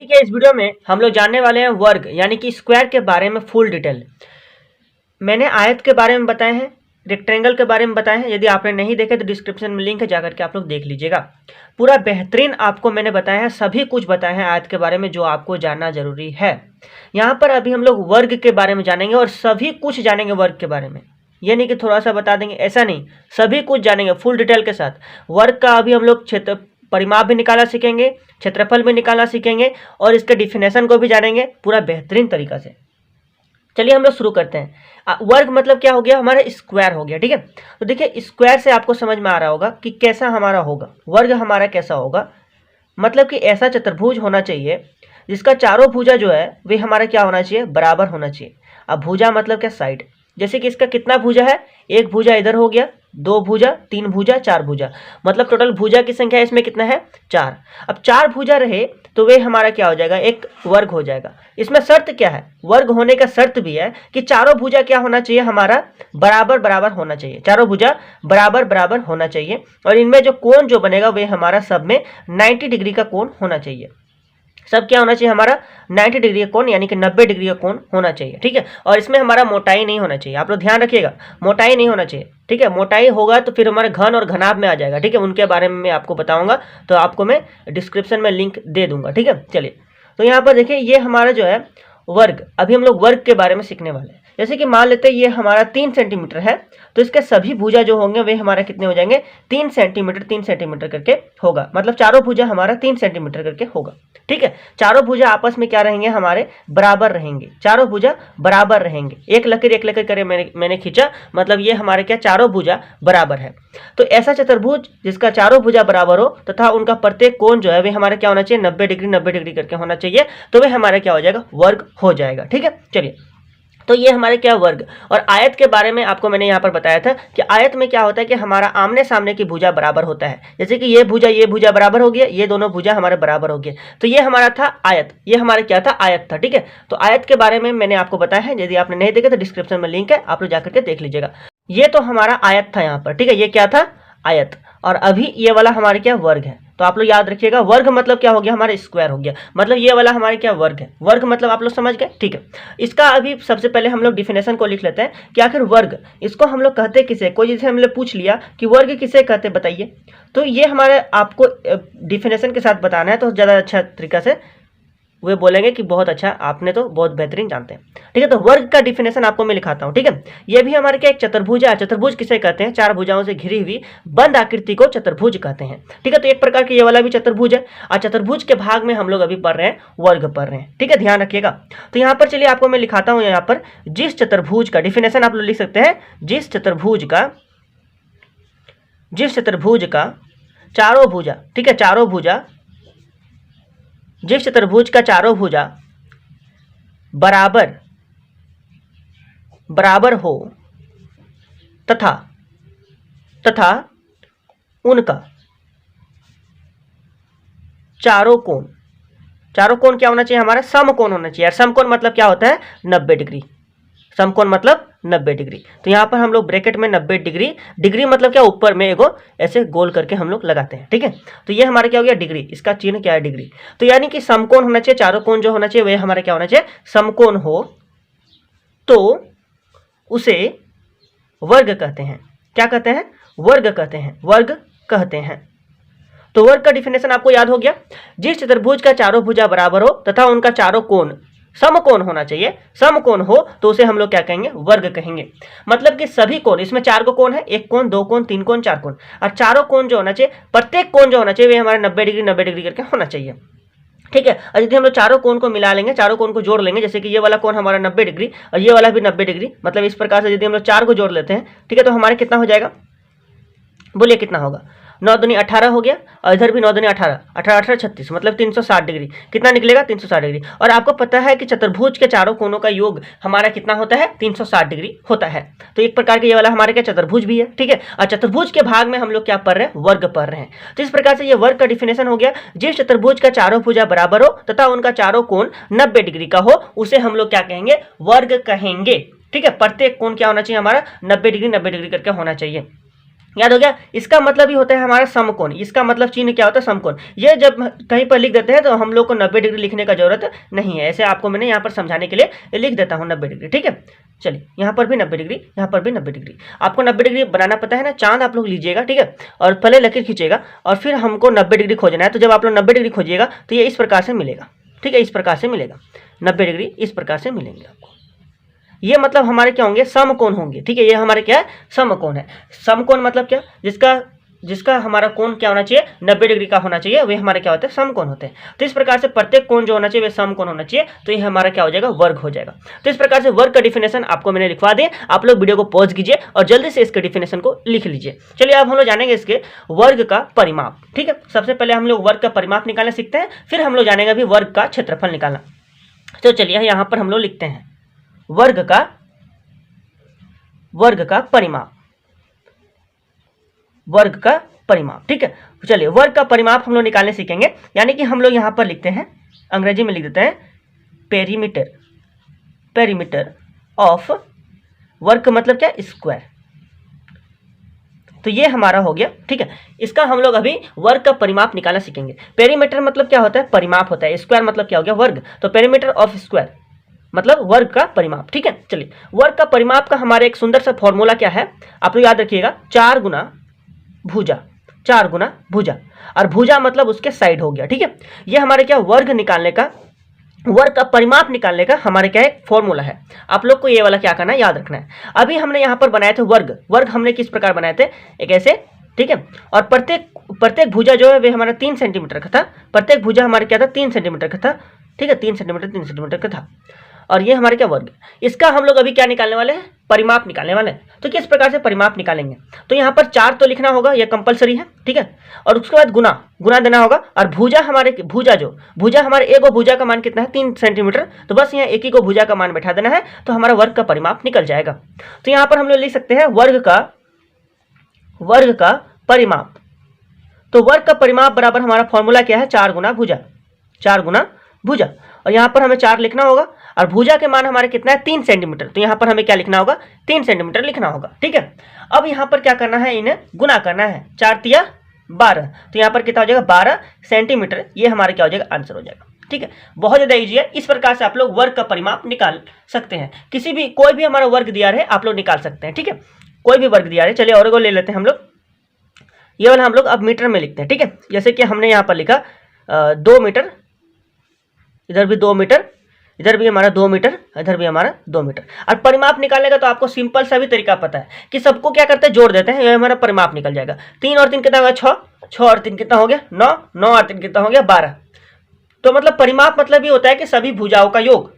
ठीक है, इस वीडियो में हम लोग जानने वाले हैं वर्ग यानी कि स्क्वायर के बारे में फुल डिटेल। मैंने आयत के बारे में बताए हैं, रेक्टेंगल के बारे में बताए हैं। यदि आपने नहीं देखे तो डिस्क्रिप्शन में लिंक है, जाकर के आप लोग देख लीजिएगा। पूरा बेहतरीन आपको मैंने बताया है, सभी कुछ बताया है आयत के बारे में जो आपको जानना जरूरी है। यहाँ पर अभी हम लोग वर्ग के बारे में जानेंगे और सभी कुछ जानेंगे वर्ग के बारे में। ये नहीं कि थोड़ा सा बता देंगे, ऐसा नहीं, सभी कुछ जानेंगे फुल डिटेल के साथ। वर्ग का अभी हम लोग क्षेत्र परिमाप भी निकालना सीखेंगे, क्षेत्रफल भी निकालना सीखेंगे और इसके डिफिनेशन को भी जानेंगे पूरा बेहतरीन तरीका से। चलिए हम लोग शुरू करते हैं। वर्ग मतलब क्या हो गया, हमारा स्क्वायर हो गया। ठीक है, तो देखिए स्क्वायर से आपको समझ में आ रहा होगा कि कैसा हमारा होगा वर्ग, हमारा कैसा होगा। मतलब कि ऐसा चतुर्भुज होना चाहिए जिसका चारों भुजा जो है वे हमारा क्या होना चाहिए, बराबर होना चाहिए। अब भुजा मतलब क्या, साइड। जैसे कि इसका कितना भुजा है, एक भुजा इधर हो गया, दो भुजा, तीन भुजा, चार भुजा, मतलब टोटल भुजा की संख्या इसमें कितना है, चार। अब चार भुजा रहे तो वे हमारा क्या हो जाएगा, एक वर्ग हो जाएगा। इसमें शर्त क्या है, वर्ग होने का शर्त भी है कि चारों भुजा क्या होना चाहिए, हमारा बराबर बराबर होना चाहिए। चारों भुजा बराबर बराबर होना चाहिए और इनमें जो कोण जो बनेगा वे हमारा सब में 90 डिग्री का कोण होना चाहिए। सब क्या होना चाहिए, हमारा 90 डिग्री का कोण यानी कि 90 डिग्री का कोण होना चाहिए। ठीक है, और इसमें हमारा मोटाई नहीं होना चाहिए, आप लोग ध्यान रखिएगा, मोटाई नहीं होना चाहिए। ठीक है, मोटाई होगा तो फिर हमारे घन और घनाभ में आ जाएगा। ठीक है, उनके बारे में मैं आपको बताऊंगा, तो आपको मैं डिस्क्रिप्शन में लिंक दे दूंगा। ठीक है, चलिए तो यहाँ पर देखिए ये हमारा जो है वर्ग, अभी हम लोग वर्ग के बारे में सीखने वाले हैं। जैसे कि मान लेते हैं ये हमारा 3 सेंटीमीटर है, तो इसके सभी भुजा जो होंगे वे हमारा कितने हो जाएंगे, 3 सेंटीमीटर 3 सेंटीमीटर करके होगा। मतलब चारों भुजा हमारा 3 सेंटीमीटर करके होगा। ठीक है, चारों भुजा आपस में क्या रहेंगे, हमारे बराबर रहेंगे। चारों भुजा बराबर रहेंगे, एक लकीर करे मैंने खींचा, मतलब ये हमारे क्या, चारों भुजा बराबर है। तो ऐसा चतुर्भुज जिसका चारों भुजा बराबर हो तथा उनका प्रत्येक कोण जो है वे हमारा क्या होना चाहिए, 90 डिग्री करके होना चाहिए, तो वे हमारा क्या हो जाएगा, वर्ग हो जाएगा। ठीक है, चलिए तो ये हमारे क्या वर्ग। और आयत के बारे में आपको मैंने यहाँ पर बताया था कि आयत में क्या होता है कि हमारा आमने सामने की भुजा बराबर होता है। जैसे कि ये भुजा बराबर हो गया, ये दोनों भुजा हमारे बराबर हो गए, तो ये हमारा था आयत, ये हमारा क्या था, आयत था। ठीक है, तो आयत के बारे में मैंने आपको बताया है, यदि आपने नहीं देखा तो डिस्क्रिप्शन में लिंक है, आप लोग जाकर के देख लीजिएगा। ये तो हमारा आयत था यहाँ पर। ठीक है, ये क्या था, आयत। और अभी ये वाला हमारे क्या, वर्ग है। तो आप लोग याद रखिएगा, वर्ग मतलब क्या हो गया, हमारा स्क्वायर हो गया, मतलब ये वाला हमारे क्या, वर्ग है। वर्ग मतलब आप लोग समझ गए। ठीक है, इसका अभी सबसे पहले हम लोग डिफिनेशन को लिख लेते हैं कि आखिर वर्ग इसको हम लोग कहते किसे। कोई जैसे हमने पूछ लिया कि वर्ग किसे कहते बताइए, तो ये हमारे आपको डिफिनेशन के साथ बताना है, तो ज़्यादा अच्छा तरीका से वे बोलेंगे कि बहुत अच्छा, आपने तो बहुत बेहतरीन जानते हैं। ठीक है, तो वर्ग का डिफिनेशन आपको मैं लिखाता हूं। ठीक है, ये भी हमारे क्या, एक चतुर्भुज है। चतुर्भुज किसे कहते हैं, चार भुजाओं से घिरी हुई बंद आकृति को चतुर्भुज कहते हैं। ठीक है, तो एक प्रकार के ये वाला भी चतुर्भुज है, और चतुर्भुज के भाग में हम लोग अभी पढ़ रहे हैं, वर्ग पढ़ रहे हैं। ठीक है, ध्यान रखिएगा। तो यहाँ पर चलिए आपको मैं लिखाता हूँ, यहाँ पर जिस चतुर्भुज का डिफिनेशन आप लोग लिख सकते हैं, जिस चतुर्भुज का चारों भुजा, ठीक है, चारों भुजा, जिस चतुर्भुज का चारों भुजा बराबर बराबर हो तथा उनका चारों कोण क्या होना चाहिए, हमारा समकोण होना चाहिए। समकोण मतलब क्या होता है, 90 डिग्री। समकोण मतलब 90 डिग्री। तो यहाँ पर हम लोग ब्रैकेट में 90 डिग्री, डिग्री मतलब क्या, ऊपर में एगो ऐसे गोल करके हम लोग लगाते हैं। ठीक है, तो ये हमारा क्या हो गया, डिग्री, इसका चिन्ह क्या है, डिग्री। तो यानी कि समकोण होना चाहिए, चारों कोण जो होना चाहिए वह हमारा क्या होना चाहिए, समकोण हो, तो उसे वर्ग कहते हैं। क्या कहते हैं, वर्ग कहते हैं, वर्ग कहते हैं। तो वर्ग का डिफिनेशन आपको याद हो गया, जिस चतुर्भुज का चारों भुजा बराबर हो तथा उनका चारों कोण समकोण होना चाहिए, समकोण हो तो उसे हम लोग क्या कहेंगे, वर्ग कहेंगे। मतलब कि सभी कोण, इसमें 4 को कोण है, 1 कोण, 2 कोण, 3 कोण, 4 कोण, और चारों कोण जो होना चाहिए, प्रत्येक कोण जो होना चाहिए वे हमारे 90 डिग्री करके होना चाहिए। ठीक है, और यदि हम लोग चारों कोण को मिला लेंगे, चारों कोण को जोड़ लेंगे, जैसे कि ये वाला कोण हमारा 90 डिग्री और ये वाला भी 90 डिग्री, मतलब इस प्रकार से यदि हम लोग 4 को जोड़ लेते हैं, ठीक है, तो हमारे कितना हो जाएगा, बोलिए कितना होगा, 9 दूनी 18 हो गया, और इधर भी 9 दूनी 18, 18 36, मतलब 360 डिग्री। कितना निकलेगा, 360 डिग्री। और आपको पता है कि चतुर्भुज के चारों कोणों का योग हमारा कितना होता है, 360 डिग्री होता है। तो एक प्रकार के ये वाला हमारे क्या, चतुर्भुज भी है। ठीक है, और चतुर्भुज के भाग में हम लोग क्या पढ़ रहे हैं, वर्ग पढ़ रहे हैं। तो इस प्रकार से ये वर्ग का डिफिनेशन हो गया, जिस चतुर्भुज का चारों भुजा बराबर हो तथा उनका चारों कोण 90 डिग्री का हो, उसे हम लोग क्या कहेंगे, वर्ग कहेंगे। ठीक है, प्रत्येक कोण क्या होना चाहिए, हमारा 90 डिग्री करके होना चाहिए। याद हो गया। इसका मतलब ही होता है हमारा समकोण, इसका मतलब चिन्ह क्या होता है, समकोण। ये जब कहीं पर लिख देते हैं तो हम लोग को 90 डिग्री लिखने का जरूरत नहीं है, ऐसे आपको मैंने यहाँ पर समझाने के लिए लिख देता हूँ 90 डिग्री, ठीक है। चलिए यहाँ पर भी 90 डिग्री, यहाँ पर भी 90 डिग्री। आपको 90 डिग्री बनाना पता है ना, चांद आप लोग लीजिएगा, ठीक है, और पहले लकीर खींचेगा और फिर हमको 90 डिग्री खोजना है। तो जब आप लोग 90 डिग्री खोजिएगा तो ये इस प्रकार से मिलेगा, ठीक है, इस प्रकार से मिलेगा 90 डिग्री, इस प्रकार से मिलेंगे आपको। ये मतलब हमारे क्या होंगे, समकोण होंगे, ठीक है। ये हमारे क्या है, समकोण है। समकोण मतलब क्या, जिसका हमारा कोण क्या होना चाहिए, 90 डिग्री का होना चाहिए, वे हमारे क्या होते हैं, समकोण होते हैं। तो इस प्रकार से प्रत्येक कोण जो होना चाहिए वे समकोण होना चाहिए, तो ये हमारा क्या हो जाएगा, वर्ग हो जाएगा। तो इस प्रकार से वर्ग का डिफिनेशन आपको मैंने लिखवा दिया, आप लोग वीडियो को पॉज कीजिए और जल्दी से इसके डिफिनेशन को लिख लीजिए। चलिए अब हम लोग जानेंगे इसके वर्ग का परिमाप, ठीक है। सबसे पहले हम लोग वर्ग का परिमाप निकालना सीखते हैं, फिर हम लोग जानेंगे अभी वर्ग का क्षेत्रफल निकालना। तो चलिए यहाँ पर हम लोग लिखते हैं वर्ग का परिमाप, वर्ग का परिमाप, ठीक है। चलिए वर्ग का परिमाप हम लोग निकालने सीखेंगे, यानी कि हम लोग यहाँ पर लिखते हैं, अंग्रेजी में लिख देते हैं पेरीमीटर ऑफ, वर्ग का मतलब क्या, स्क्वायर। तो ये हमारा हो गया, ठीक है। इसका हम लोग अभी वर्ग का परिमाप निकालना सीखेंगे। पेरीमीटर मतलब क्या होता है, परिमाप होता है, स्क्वायर मतलब क्या हो गया, वर्ग। तो पेरीमीटर ऑफ स्क्वायर मतलब वर्ग का परिमाप, ठीक है। चलिए वर्ग का परिमाप का हमारे एक सुंदर सा फॉर्मूला क्या है, आप लोग याद रखिएगा, 4 गुना भुजा, 4 गुना भुजा, और भुजा मतलब उसके साइड हो गया, ठीक है। ये हमारे क्या वर्ग निकालने का, वर्ग का परिमाप निकालने का हमारे क्या एक फॉर्मूला है। आप लोग को ये वाला क्या करना है, याद रखना है। अभी हमने यहाँ पर बनाए थे वर्ग हमने किस प्रकार बनाए थे, एक ऐसे, ठीक है। और प्रत्येक भुजा जो है वे हमारा 3 सेंटीमीटर का था, प्रत्येक भुजा हमारे क्या था, 3 सेंटीमीटर का था, ठीक है, 3 सेंटीमीटर का था। और ये हमारे क्या वर्ग, इसका हम लोग अभी क्या निकालने वाले हैं, परिमाप निकालने वाले हैं। तो किस प्रकार से परिमाप निकालेंगे, तो यहाँ पर 4 तो लिखना होगा, ये कंपलसरी है, ठीक है। और उसके बाद गुना देना होगा, और भुजा हमारे एगो भुजा का मान कितना है, 3 सेंटीमीटर, तो बस यहाँ एक ही को भुजा का मान बैठा देना है, तो हमारा वर्ग का परिमाप निकल जाएगा। तो यहाँ पर हम लोग लिख सकते हैं वर्ग का परिमाप। तो वर्ग का परिमाप बराबर हमारा फॉर्मूला क्या है, 4 गुना भुजा, और यहाँ पर हमें 4 लिखना होगा, और भुजा के मान हमारे कितना है, 3 सेंटीमीटर, तो यहाँ पर हमें क्या लिखना होगा, 3 सेंटीमीटर लिखना होगा, ठीक है। अब यहाँ पर क्या करना है, इन्हें गुना करना है, 4 तिया 12, तो यहाँ पर कितना हो जाएगा, 12 सेंटीमीटर, ये हमारा क्या हो जाएगा, आंसर हो जाएगा, ठीक है। बहुत ज़्यादा ईजी है। इस प्रकार से आप लोग वर्ग का परिमाप निकाल सकते हैं, कोई भी हमारा वर्ग दिया रहे आप लोग निकाल सकते हैं, ठीक है, कोई भी वर्ग दिया रहे। चलिए और को ले लेते हैं हम लोग, ये वाला हम लोग अब मीटर में लिखते हैं, ठीक है। जैसे कि हमने यहाँ पर लिखा 2 मीटर, इधर भी 2 मीटर, इधर भी हमारा 2 मीटर, इधर भी हमारा 2 मीटर। और परिमाप निकालने का तो आपको सिंपल सा भी तरीका पता है कि सबको क्या करते हैं, जोड़ देते हैं, ये हमारा परिमाप निकल जाएगा। 3 और 3 कितना होगा, 6, 6 और 3 कितना हो गया, 9, 9 और 3 कितना हो गया, 12। तो मतलब परिमाप मतलब ये होता है कि सभी भुजाओं का योग,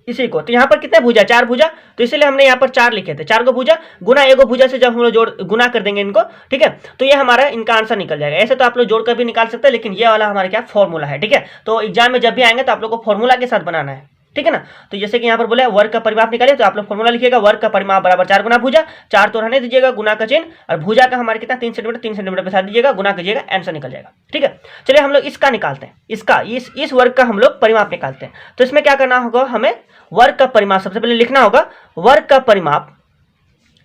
इसी को। तो यहाँ पर कितने भुजा, 4 भुजा, तो इसलिए हमने यहाँ पर 4 लिखे थे, 4 को भुजा गुना एगो भुजा से जब हम लोग गुना कर देंगे इनको, ठीक है, तो ये हमारा इनका आंसर निकल जाएगा। ऐसे तो आप लोग जोड़ कर भी निकाल सकते हैं, लेकिन ये वाला हमारा क्या फॉर्मूला है, ठीक है। तो एग्जाम में जब भी आएंगे तो आप लोग को फॉर्मूला के साथ बनाना है, ठीक है ना। तो जैसे कि यहाँ पर बोला है वर्ग का परिमाप निकालिए, तो आप लोग फॉर्मूला लिखिएगा, वर्ग का परिमाप बराबर 4 गुना भुजा, 4 तो रहने दीजिएगा, गुना का चिन्ह, और भुजा का हमारे कितना 3 सेंटीमीटर के साथ दीजिएगा, गुना कीजिएगा, आंसर निकल जाएगा, ठीक है। चलिए हम लोग इसका निकालते हैं, इस वर्ग का हम लोग परिमाप निकालते हैं। तो इसमें क्या करना होगा, हमें वर्ग का परिमाप सबसे पहले लिखना होगा, वर्ग का परिमाप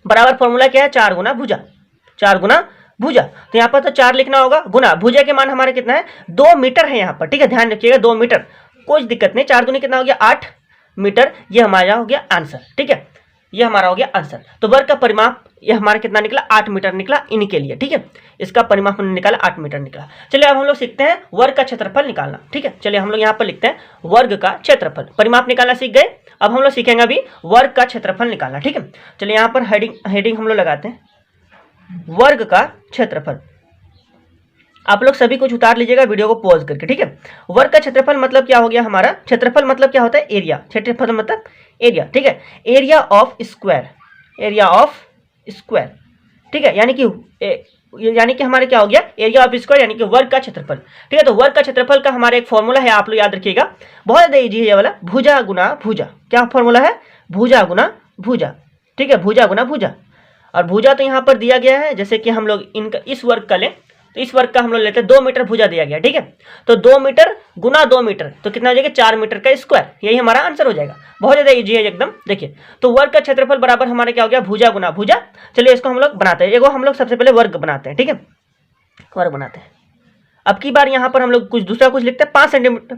बराबर फॉर्मूला क्या है, 4 गुना भुजा, 4 गुना भुजा। तो यहाँ पर तो 4 लिखना होगा, गुना भुजा के मान हमारे कितना है, 2 मीटर है यहाँ पर, ठीक है, ध्यान रखिएगा 2 मीटर, कोई दिक्कत नहीं, 4 दूनी कितना हो गया, 8 मीटर, ये हमारा हो गया आंसर, ठीक है, ये हमारा हो गया आंसर। तो वर्ग का परिमाप ये हमारा कितना निकला, 8 मीटर निकला इनके लिए, ठीक है, इसका परिमाप हमने निकाला 8 मीटर निकला। चलिए अब हम लोग सीखते हैं वर्ग का क्षेत्रफल निकालना, ठीक है। चलिए हम लोग यहाँ पर लिखते हैं वर्ग का क्षेत्रफल, परिमाप निकालना सीख गए, अब हम लोग सीखेंगे अभी वर्ग का क्षेत्रफल निकालना, ठीक है। चलिए यहाँ पर हेडिंग हम लोग लगाते हैं वर्ग का क्षेत्रफल। आप लोग सभी कुछ उतार लीजिएगा वीडियो को पॉज करके, ठीक है। वर्ग का क्षेत्रफल मतलब क्या हो गया हमारा, क्षेत्रफल मतलब क्या होता है, एरिया, क्षेत्रफल मतलब एरिया, ठीक है, एरिया ऑफ स्क्वायर, ठीक है, यानी कि हमारे क्या हो गया, एरिया ऑफ स्क्वायर यानी कि वर्ग का क्षेत्रफल, ठीक है। तो वर्ग का क्षेत्रफल का हमारा एक फॉर्मूला है, आप लोग याद रखिएगा, बहुत ज़्यादा ईजी है ये वाला, भुजा गुना भुजा। क्या फॉर्मूला है, भुजा गुना भुजा, ठीक है, भुजा गुना भुजा। और भुजा तो यहाँ पर दिया गया है, जैसे कि हम लोग इनका इस वर्ग का लें तो इस वर्ग का हम लोग लेते हैं 2 मीटर भुजा दिया गया, ठीक है। तो 2 मीटर गुना 2 मीटर तो कितना हो जाएगा 4 मीटर का स्क्वायर, यही हमारा आंसर हो जाएगा। बहुत ज़्यादा ईजी है एकदम। देखिए तो वर्ग का क्षेत्रफल बराबर हमारा क्या हो गया, भुजा गुना भुजा। चलिए इसको हम लोग बनाते हैं, एगो हम लोग सबसे पहले वर्ग बनाते हैं, ठीक है, वर्ग बनाते हैं। अब की बार यहाँ पर हम लोग कुछ दूसरा कुछ लिखते हैं,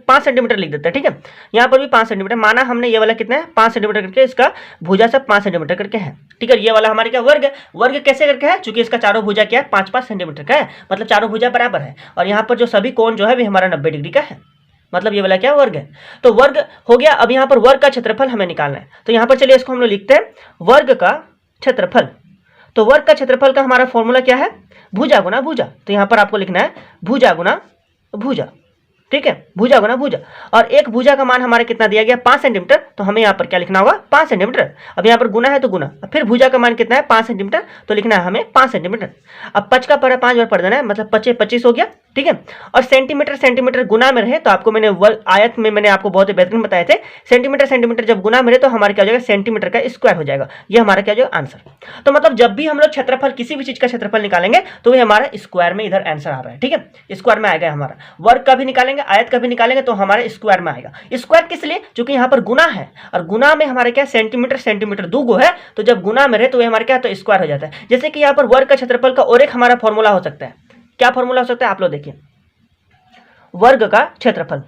5 सेंटीमीटर लिख देते हैं, ठीक है। यहाँ पर भी 5 सेंटीमीटर माना हमने, ये वाला कितना है 5 सेंटीमीटर करके, इसका भुजा सब 5 सेंटीमीटर करके है, ठीक है। ये वाला हमारे क्या वर्ग है, वर्ग कैसे करके है, चूंकि इसका चारों भुजा क्या है 5-5 सेंटीमीटर का है, मतलब चारों भुजा बराबर है। और यहाँ पर जो सभी कोण जो है भी हमारा 90 डिग्री का है, मतलब ये वाला क्या वर्ग है। तो वर्ग हो गया। अब यहाँ पर वर्ग का क्षेत्रफल हमें निकालना है, तो यहाँ पर चलिए इसको हम लोग लिखते हैं वर्ग का क्षेत्रफल। तो वर्ग का क्षेत्रफल का हमारा फॉर्मूला क्या है, भुजा गुना भुजा। तो यहाँ पर आपको लिखना है भुजा गुना भुजा, ठीक है, भुजा गुना भुजा। और एक भुजा का मान हमारे कितना दिया गया 5 सेंटीमीटर, तो हमें यहाँ पर क्या लिखना होगा 5 सेंटीमीटर। अब यहाँ पर गुना है तो गुना, फिर भुजा का मान कितना है 5 सेंटीमीटर, तो लिखना है हमें 5 सेंटीमीटर। अब 5 का पढ़ा 5 बार पढ़ देना है, मतलब 25 हो गया, ठीक है। और सेंटीमीटर सेंटीमीटर गुना में रहे तो आपको मैंने आयत में मैंने आपको बहुत ही बेहतरीन बताए थे, सेंटीमीटर सेंटीमीटर जब गुना में रहे तो हमारे क्या हो जाएगा सेंटीमीटर का स्क्वायर हो जाएगा, ये हमारा क्या हो जाएगा आंसर। तो मतलब जब भी हम लोग क्षेत्रफल किसी भी चीज का क्षेत्रफल निकालेंगे तो ये हमारा स्क्वायर में इधर आंसर आ रहा है, ठीक है, स्क्वायर में आएगा हमारा। वर्ग का भी निकालेंगे, आयत का भी निकालेंगे तो हमारे स्क्वायर में आएगा। स्क्वायर किस लिए, क्योंकि यहाँ पर गुना है, और गुना में हमारे क्या सेंटीमीटर सेंटीमीटर दो गो है, तो जब गुना में रहे तो ये हमारे क्या तो स्क्वायर हो जाता है। जैसे कि यहाँ पर वर्ग का क्षेत्रफल का और एक हमारा फॉर्मूला हो सकता है, क्या फॉर्मूला हो सकता है आप लोग देखिए, वर्ग का क्षेत्रफल,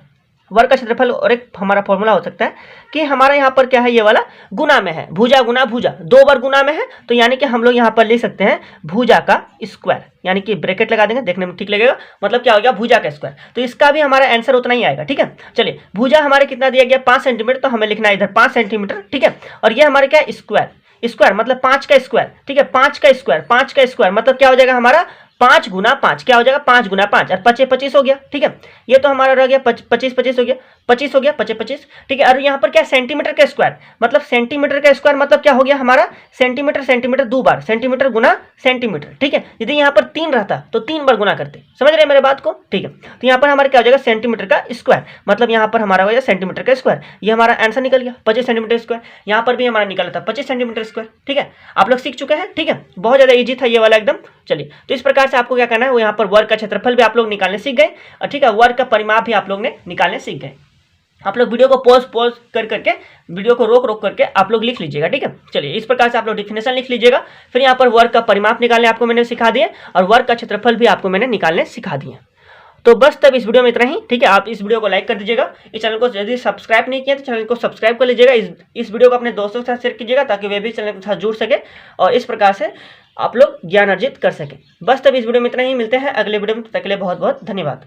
वर्ग का क्षेत्रफल और एक हमारा फॉर्मूला हो सकता है कि हमारा यहाँ पर क्या है, ये वाला गुना में है, भुजा गुना भुजा, 2 बार गुना में है, तो यानी कि हम लोग यहाँ पर लिख सकते हैं भुजा का स्क्वायर, यानी कि ब्रैकेट लगा देंगे, देखने में ठीक लगेगा, मतलब क्या हो गया भुजा का स्क्वायर। तो इसका भी हमारा आंसर उतना ही आएगा, ठीक है। चलिए भुजा हमारे कितना दिया गया 5 सेंटीमीटर, तो हमें लिखना है इधर 5 सेंटीमीटर, ठीक है। और ये हमारे क्या स्क्वायर, स्क्वायर मतलब 5 का स्क्वायर, ठीक है, 5 का स्क्वायर, 5 का स्क्वायर मतलब क्या हो जाएगा हमारा 5 गुना 5, क्या हो जाएगा 5 गुना 5, और 25 हो गया, ठीक है। ये तो हमारा रह गया 25 हो गया, 25 हो गया 25, ठीक है। और यहाँ पर क्या सेंटीमीटर का स्क्वायर, मतलब सेंटीमीटर का स्क्वायर मतलब क्या हो गया हमारा सेंटीमीटर सेंटीमीटर 2 बार, सेंटीमीटर गुना सेंटीमीटर, ठीक है। यदि यहाँ पर 3 रहता तो 3 बार गुना करते, समझ रहे हैं मेरे बात को, ठीक है। तो यहाँ पर हमारा क्या हो जाएगा सेंटीमीटर का स्क्वायर, मतलब यहाँ पर हमारा हो जाएगा सेंटीमीटर का स्क्वायर, ये हमारा आंसर निकल गया 25 सेंटीमीटर स्क्वायर। यहाँ पर भी हमारा निकला था 25 सेंटीमीटर स्क्वायर, ठीक है। आप लोग सीख चुके हैं, ठीक है, बहुत ज़्यादा ईजी था ये वाला एकदम। चलिए तो इस प्रकार से आपको क्या करना है, वो यहाँ पर वर्ग का क्षेत्रफल भी आप लोग निकालने सीख गए, और ठीक है वर्ग का परिमाप भी आप लोग ने निकालने सीख गए। आप लोग वीडियो को पॉज करके वीडियो को रोक करके आप लोग लिख लीजिएगा, ठीक है। चलिए इस प्रकार से आप लोग डिफिनेशन लिख लीजिएगा, फिर यहाँ पर वर्ग का परिमाप निकालने आपको मैंने सिखा दिए, और वर्ग का क्षेत्रफल भी आपको मैंने निकालने सिखा दिए। तो बस तब इस वीडियो में इतना ही, ठीक है। आप इस वीडियो को लाइक कर दीजिएगा, इस चैनल को यदि सब्सक्राइब नहीं किया तो चैनल को सब्सक्राइब कर लीजिएगा, इस वीडियो को अपने दोस्तों के साथ शेयर कीजिएगा ताकि वे भी चैनल के साथ जुड़ सके और इस प्रकार से आप लोग ज्ञान अर्जित कर सकें। बस तब इस वीडियो में इतना ही, मिलते हैं अगले वीडियो में, तब तक के लिए बहुत बहुत धन्यवाद।